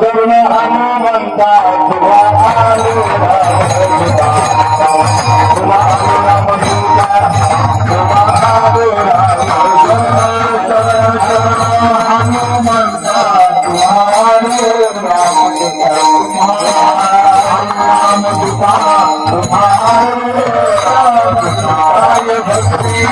शरण हनुमंता भक्ति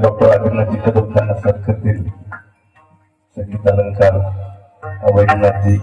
डॉक्टर आदिनाथजी कदम त्यांना सत्कारतील संगीत अलंकार वैद्यनाथजी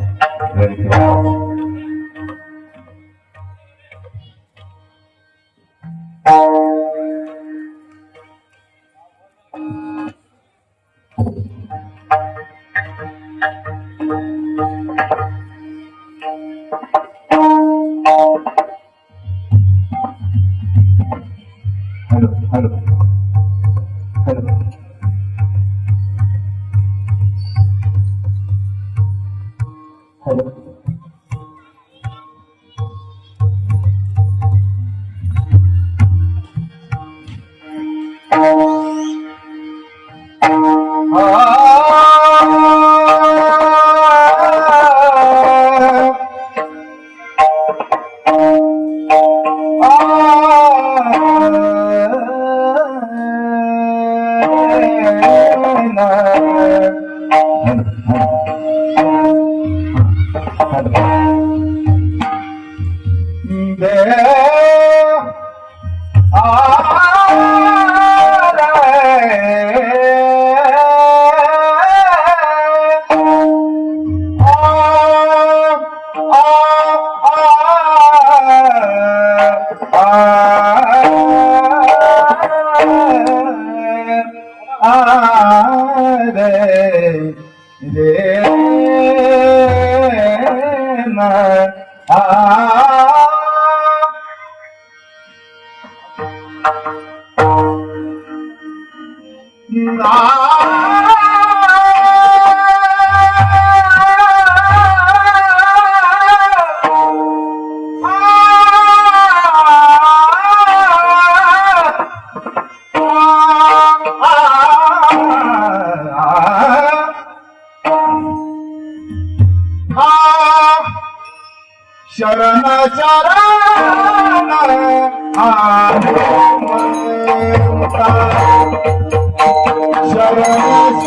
शरण शरण शरण शरण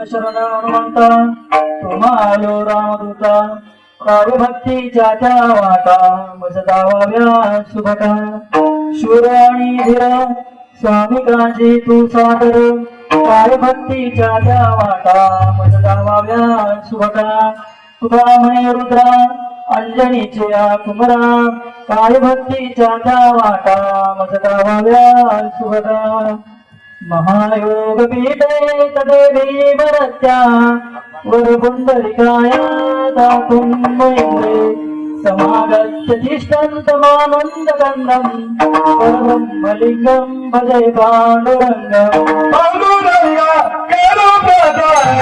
शरण हनुमंता तुम्हालो रामदूता कार्य भक्तीच्या त्या वाटा मज दावाव्या शुभका शूर आणि धीर स्वामी काळजी तू सादर कार्य भक्तीच्या त्या वाटा मज दावाव्या शुभका तुका म्हणे रुद्रा अंजनीचे कुमरा कार्य भक्तीच्या त्या वाटा मज दावाव्या शुभका महायोग पीठे तदेवी वरत्या वर पुंडलिकाया दातुं वैन्द्रे समागत्य तिष्ठन्तमानन्दकन्दं परब्रह्मलिङ्गं भजे पाण्डुरङ्गम् पांडुरंगा करो प्रदान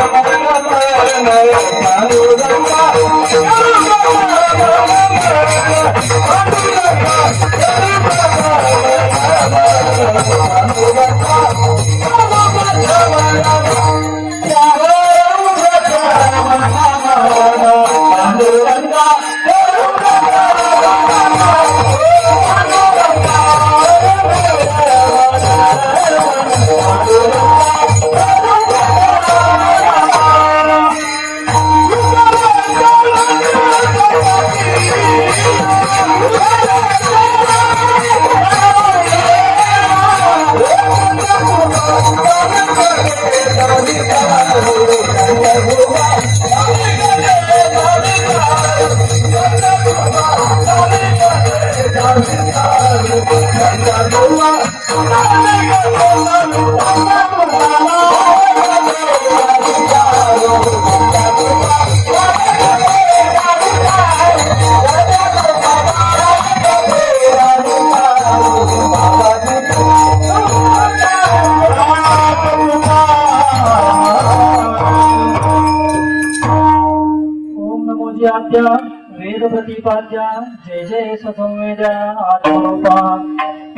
आद्या वेद प्रतिपाद्या जय जय ससंवेद्या आत्मरूपा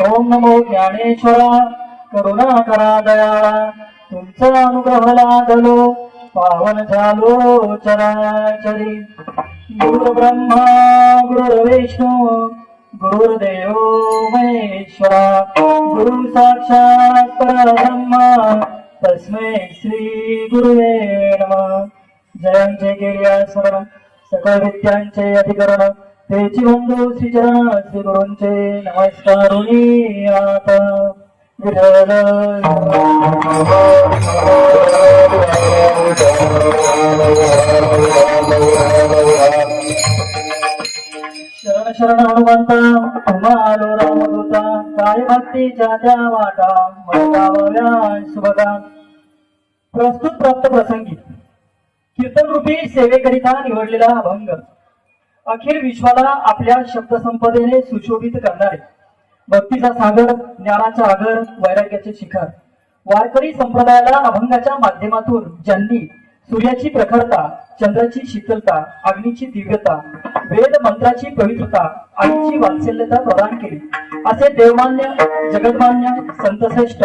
ओम नमो ज्ञानेश्वरा करुणा करा दयाळा तुमचा अनुग्रह लादलो पावन झालो चराचरी गुरु ब्रह्मा गुरु विष्णू गुरुर्देव महेश्वरा गुरु साक्षात परब्रह्मा तस्मै श्री गुरुवे नमः जयांचे केल्या स्मरण सकळ विद्यांचे अधिकरण तेची बंधू श्रीचरण श्री गुरूंचे नमस्कारुणी आता विठ्ठल शरण शरण हनुमंता तुम्हा आलो रामदूता काय भक्तीच्या त्या वाटा मनावल्या शुभदा प्रस्तुत प्राप्त प्रसंगी कीर्तनरूपी सेवेकरिता निवडलेला अभंग अखिल विश्वाला आपल्या शब्दसंपदेने सुशोभित करणारे भक्तीचा सागर ज्ञानाचा आगर वैराग्याचे शिखर वारकरी संप्रदायाला अभंगाच्या माध्यमातून ज्यांनी सूर्याची प्रखरता चंद्राची शीतलता अग्नीची दिव्यता वेद मंत्राची पवित्रता आईची वात्सल्यता प्रदान केली असे देवमान्य जगन्मान्य संतश्रेष्ठ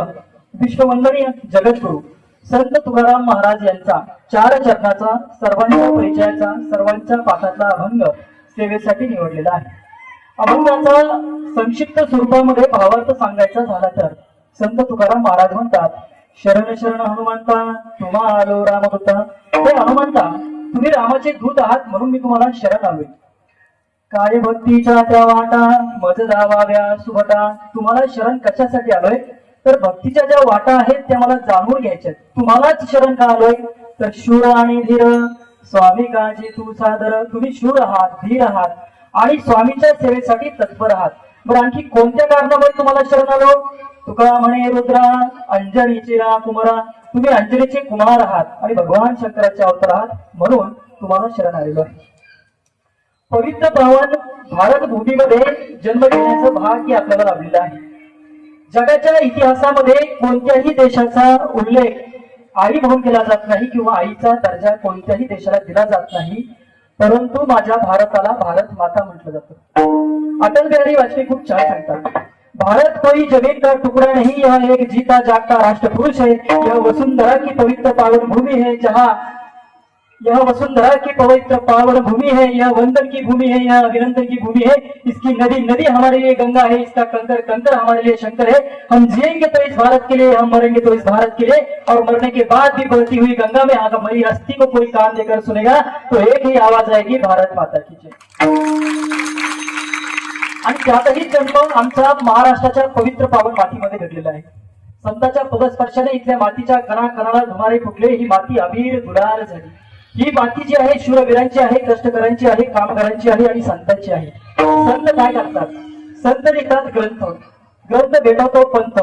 विश्ववंदनीय जगद्गुरु संत तुकाराम महाराज यांचा 4 चरणाचा सर्वांच्या परिचयाचा सर्वांच्या पाठातला अभंग सेवेसाठी निवडलेला आहे. अभंगाचा संक्षिप्त स्वरूपामध्ये भावार्थ सांगायचा झाला तर संत तुकाराम महाराज म्हणतात, शरण शरण हनुमंता तुम्हा आलो रामदूता. हे हनुमंता, तुम्ही रामाचे दूत आहात म्हणून मी तुम्हाला शरण आलोय. काय भक्तीच्या त्या वाटा मज दावाव्या सुभटा. तुम्हाला शरण कशासाठी आलोय तर भक्तीच्या ज्या वाटा आहेत त्या मला जाणून घ्यायच्या. तुम्हालाच शरण का आलोय तर शूर आणि धीर स्वामी काळजी तू सादर. तुम्ही शूर आहात, धीर आहात आणि स्वामीच्या सेवेसाठी तत्पर आहात. बरं, आणखी कोणत्या कारणामुळे तुम्हाला शरण आलो? तुका म्हणे रुद्रा अंजनीचे कुमारा. तुम्ही अंजनीचे कुमार आहात आणि भगवान शंकराचे अवतार आहात म्हणून तुम्हाला शरण आलेलो आहे. पवित्र पावन भारत भूमीमध्ये जन्म घेण्याचं भाग्य आपल्याला लाभलेलं आहे. जगाच्या इतिहासामध्ये कोणत्याही देशाचा उल्लेख आई म्हणून केला जात नाही किंवा आईचा दर्जा कोणत्याही देशाला दिला जात नाही, परंतु माझ्या भारताला भारत माता म्हटलं जातं. अटल बिहारी वाजपेयी खूप छान सांगतात, भारत कोई जमीन का टुकड़ा नहीं, यह एक जीता जागता राष्ट्र पुरुष है. यह वसुंधरा की पवित्र पावन भूमि है जहाँ यह वसुंधरा की पवित्र पावन भूमि है. यह वंदन की भूमि है, यह अभिनंदन की भूमि है. इसकी नदी नदी हमारे लिए गंगा है, इसका कंकर कंकर हमारे लिए शंकर है. हम जिएंगे तो इस भारत के लिए, हम मरेंगे तो इस भारत के लिए. और मरने के बाद भी बहती हुई गंगा में अगर मरी अस्थि को कोई कान देकर सुनेगा तो एक ही आवाज आएगी, भारत माता की जय. आणि त्यातही जन्म आमच्या महाराष्ट्राच्या पवित्र पावन मातीमध्ये घडलेला आहे. संतांच्या पदस्पर्शाने इथल्या मातीच्या कणाकणाला धुमारे फुटले. ही माती अबीर गुलाल झाली. ही माती जी आहे शूरवीरांची आहे, कष्टकऱ्यांची आहे, कामगारांची आहे आणि संतांची आहे. संत काय करतात? संत लिहितात ग्रंथ, ग्रंथ भेटवतो पंथ,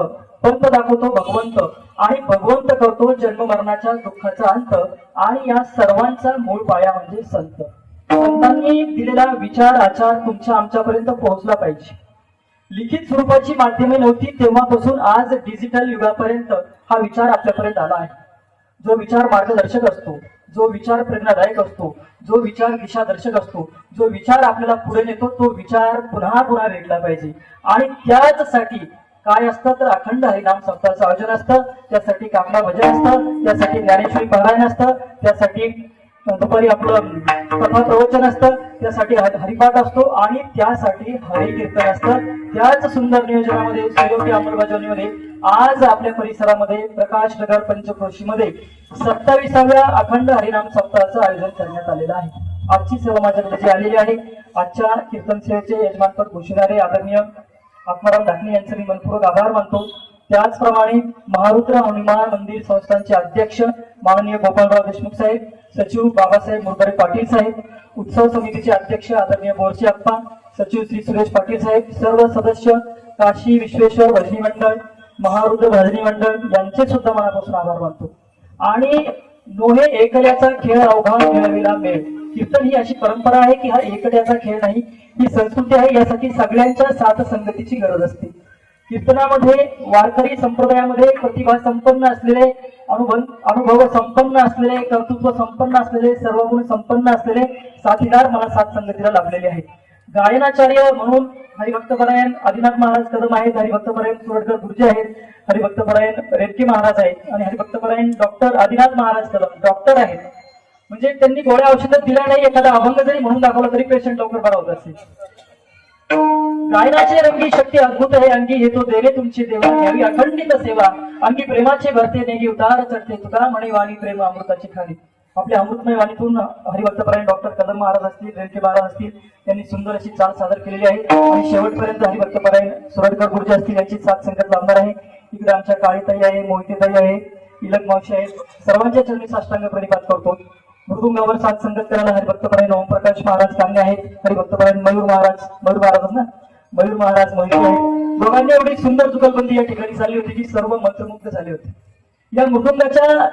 पंत दाखवतो भगवंत आणि भगवंत करतो जन्म मरणाच्या दुःखाचा अंत आणि या सर्वांचा मूळ पाया म्हणजे संत. संतांनी दिलेला विचार आचार तुमच्या आमच्यापर्यंत पोहोचला पाहिजे. लिखित स्वरूपाची माध्यमे नव्हती तेव्हापासून आज डिजिटल युगापर्यंत हा विचार आपल्यापर्यंत आला आहे. जो विचार मार्गदर्शक असतो, जो विचार प्रेरणादायक असतो, जो विचार दिशादर्शक असतो, जो विचार आपल्याला पुढे नेतो, तो विचार पुन्हा पुन्हा रेटला पाहिजे. आणि त्याचसाठी काय असतं तर अखंड हरिनाम सप्ताहाचं आयोजन असतं, त्यासाठी काकडा भजन असतं, त्यासाठी ज्ञानेश्वरी पारायण असतं, त्यासाठी दुपारी आपलं कथा प्रवचन असतं, त्यासाठी हरिपाठ असतो आणि त्यासाठी हरिकीर्तन असतं. त्याच सुंदर नियोजनामध्ये सुयोग्य अंमलबजावणीमध्ये आज आपल्या परिसरामध्ये प्रकाश नगर पंचक्रोशीमध्ये 27व्या अखंड हरिनाम सप्ताहाचं आयोजन करण्यात आलेलं आहे. आजची सेवा माझ्याकडे जी आलेली आहे, आजच्या कीर्तन सेवेचे यजमानपद भूषणारे आदरणीय आत्माराम ढाकणे यांचे मी मनपूर्वक आभार मानतो. त्याचप्रमाणे महारुद्र हनुमान मंदिर संस्थानचे अध्यक्ष माननीय गोपालराव देशमुख साहेब, सचिव बाबासाहेब मुरबारे पाटील साहेब, उत्सव समितीचे अध्यक्ष आदरणीय बोरसे अप्पा, सचिव श्री सुरेश पाटील साहेब, सर्व सदस्य, काशी विश्वेश्वर भजनी मंडळ, महारुद्र भजनी मंडळ यांचे सुद्धा मनापासून आभार मानतो. आणि नोहे एकल्याचा खेळ अवघा मिळविला मेळ. कीर्तन ही अशी परंपरा आहे की हा एकट्याचा खेळ नाही, ही संस्कृती आहे. यासाठी सगळ्यांच्या साथ संगतीची गरज असते. कीर्तनामध्ये वारकरी संप्रदायामध्ये प्रतिभा संपन्न असलेले, अनुभव संपन्न असलेले, कर्तृत्व संपन्न असलेले, सर्व गुण संपन्न असलेले साथीदार मला साथ संगतीला लाभलेले आहेत. गायनाचार्य म्हणून हरिभक्तपरायण आदिनाथ महाराज कदम आहेत, हरिभक्तपरायण सुरडकर गुरुजी आहेत, हरिभक्तपरायण रेडके महाराज आहेत आणि हरिभक्तपरायण डॉक्टर आदिनाथ महाराज कदम डॉक्टर आहेत. म्हणजे त्यांनी गोळ्या औषधं दिल्या नाही, एखादा अभंग जरी म्हणून दाखवला तरी पेशंट लवकर बरा होत असेल. गायनाचे रंगी शक्ती अद्भुत आहे अंगी, हे तो देवे तुमची देवा घ्यावी अखंडित सेवा, अंगी प्रेमाचे भरते नेगी उतार चढते तुका म्हणे वाणी प्रेम अमृताची खाली. आपल्या अमृतमय वाणीतून हरिभक्तपरायण डॉक्टर कदम महाराज असतील, रेडके महाराज असतील, त्यांनी सुंदर अशी चाल सादर केलेली आहे. आणि शेवटपर्यंत हरिभक्तपरायण सुरडकर गुरुजी असतील यांची साथ संगत लाभणार आहे. इकडे आमच्या काळीताई आहे, मोहितेताई आहे, इलक मावशी आहेत, सर्वांच्या चरणी साष्टांग प्रणिपात करतो. मृदुंगावर साथ संगत करायला हरिभक्तपरायण ओमप्रकाश महाराज कांगे आहेत, हरिभक्तपरायण मयूर महाराज मोहिते आहेत. दोघांनी एवढी सुंदर जुगलबंदी या ठिकाणी झाली होती की सर्व मंत्रमुग्ध झाले होते. या मृदुंगाच्या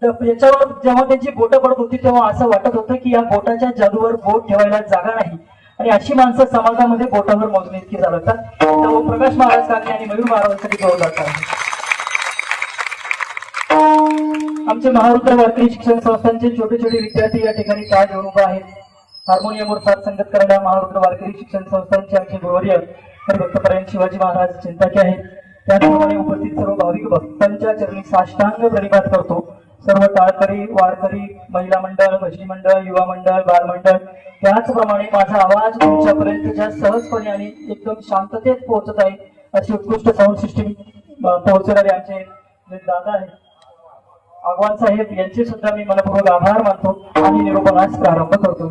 याच्यावर जेव्हा त्यांची बोटं पडत होती तेव्हा असं वाटत होतं की या बोटाच्या जादूवर बोट ठेवायला जागा नाही आणि अशी माणसं समाजामध्ये बोटावर मोजणी इतकी चालवतात. तर ओमप्रकाश महाराज कांगे आणि मयूर महाराजांसाठी जोडदार आहे. आमचे महारुद्र वारकरी शिक्षण संस्थांचे छोटे छोटे विद्यार्थी या ठिकाणी काय घेऊन उभा आहेत. हार्मोनियमवर साथ संगत करणाऱ्या महारुद्र वारकरी शिक्षण संस्थांचे आमचे गुरुवर्य हरिभक्तपरायण शिवाजी महाराज चिंताके आहेत. त्याचप्रमाणे उपस्थित सर्व भाविक भक्तांच्या चरणी साष्टांग प्रणिपात करतो. सर्व टाळकरी, वारकरी, महिला मंडळ, भजनी मंडळ, युवा मंडळ, बाल मंडळ, त्याचप्रमाणे माझा आवाज तुमच्यापर्यंत ज्या सहजपणे आणि एकदम शांततेत पोहोचत आहे अशी उत्कृष्ट साऊंड सिस्टीम पोहोचणारे आमचे दादा आहेत आगवान साहेब यांचे सुद्धा मी मनपूर्वक आभार मानतो आणि निरोपणास प्रारंभ करतो.